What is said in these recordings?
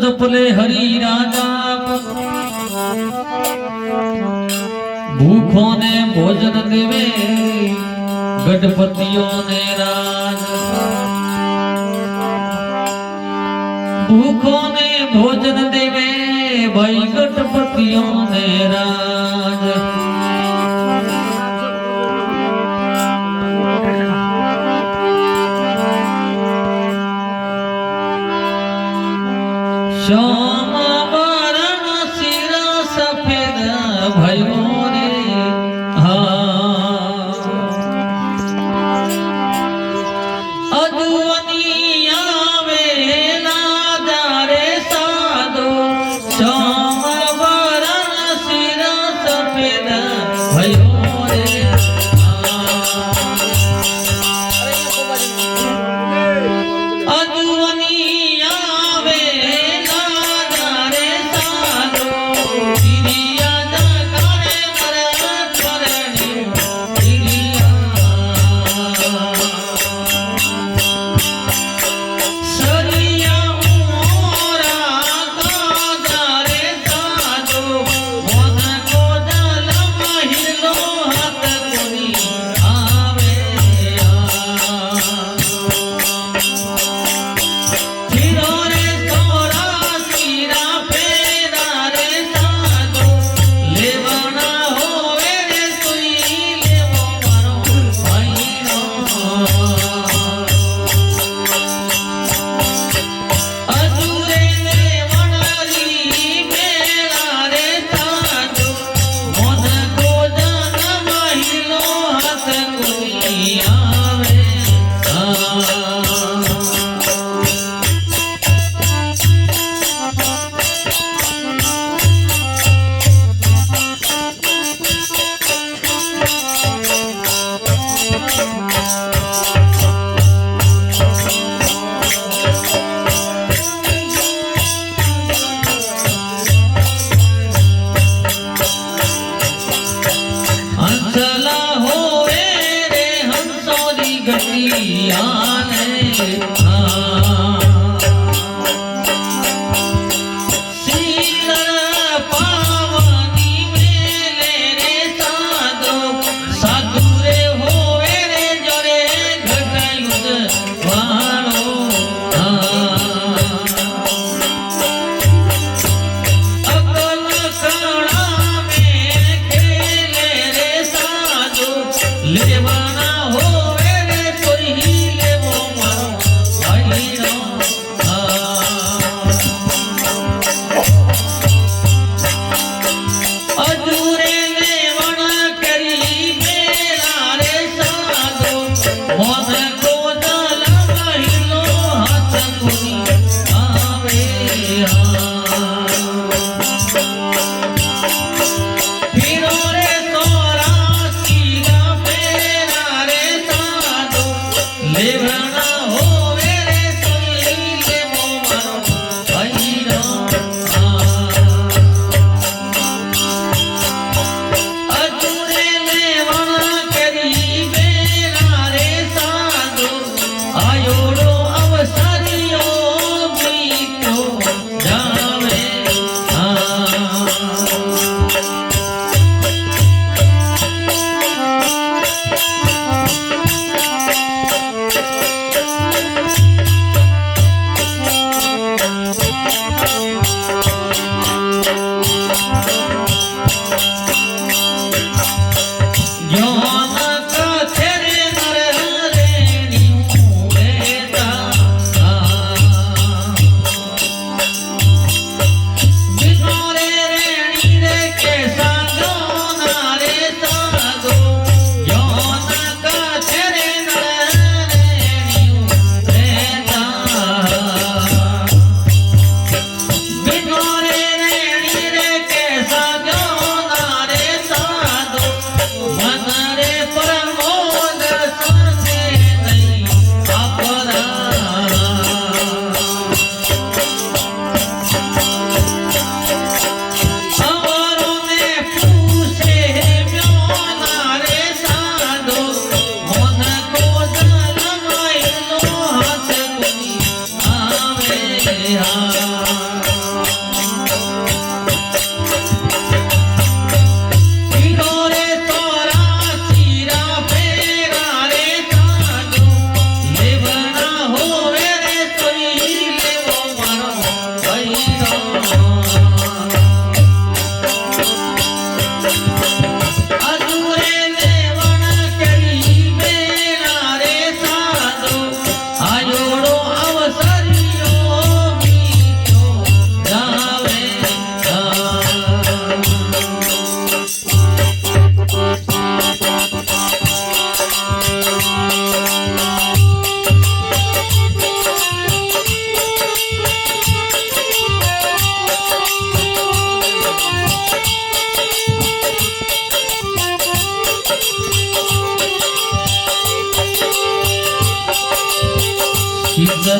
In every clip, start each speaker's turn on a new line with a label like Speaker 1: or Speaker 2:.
Speaker 1: જપલે હરી રાજા ભૂખો ને ભોજન દેવે ગઢપતિઓ ને રાજ ભૂખો ને ભોજન દેવે ભાઈ ગઢપતિઓ ને રાજ श्याम वरण सिर सफेद भयो रे अजुवनी आवेला जारे साधो श्याम वरण सिर सफेद भयो रे अजुवनी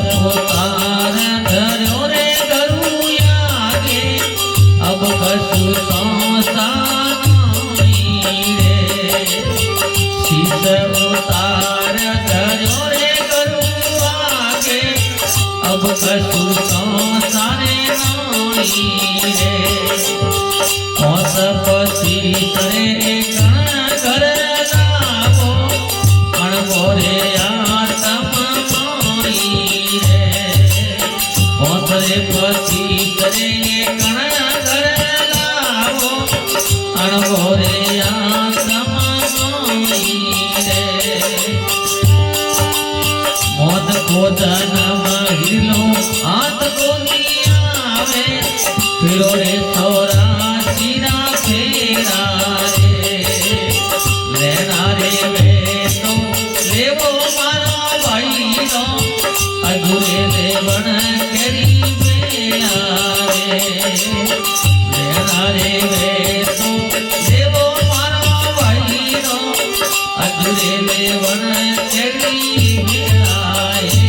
Speaker 1: उतार धर्यो रे गरुयागे अब कछु संसार नहीं रे शीश उतार धर्यो रे गरुयागे अब कछु संसार नहीं रे होत पसी करे गण कर लावो कण मोरे रे पसी करे कण कर लावो अणगोरे आसमानी रे मोद को जन्म हिलो हाथ को आवे फिरो रे थोरा सीरा फेरा रे लेना रे वे तो लेवो मारो भाई रो अधूरे देवण केरी रे वे तो देवो मारो भाई रो अधूरे देवण केरी मिलाए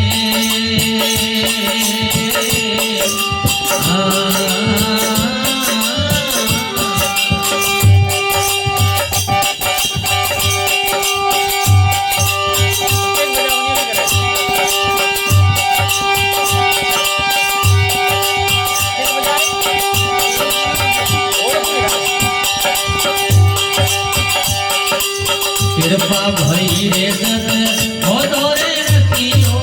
Speaker 1: कृपा भई रे दद हो दोरे रतियो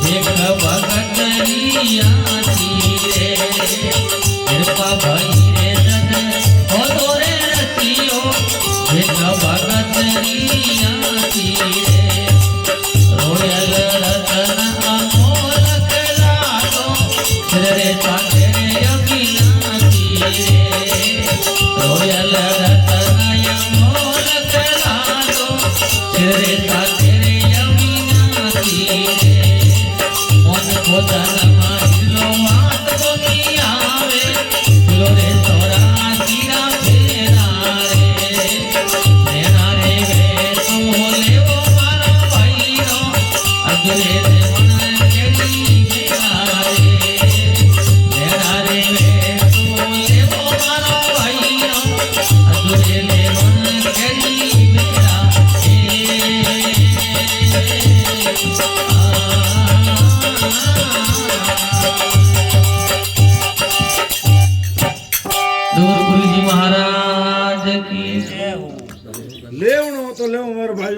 Speaker 1: देख भगत लियाती रे कृपा भई रे दद हो दोरे रतियो देख भगत लियाती रे रोयल रतन अमोलक लागो रे ताके अभिनाती रे रोयल रतन अमोलक लागो रे ताके अभिनाती रे मन को जन्म हिलो हाथ को आवे हिलो रे तोरा सीरा फेरा रे लेना रे वे तो लेवो मारो भाई रो अगले देवण केरी मेरा रे लेना रे वे तो लेवो मारो भाई रो अगले देवण केरी मेरा गुरुजी महाराज की
Speaker 2: लेवणो तो लेव मारो भाई।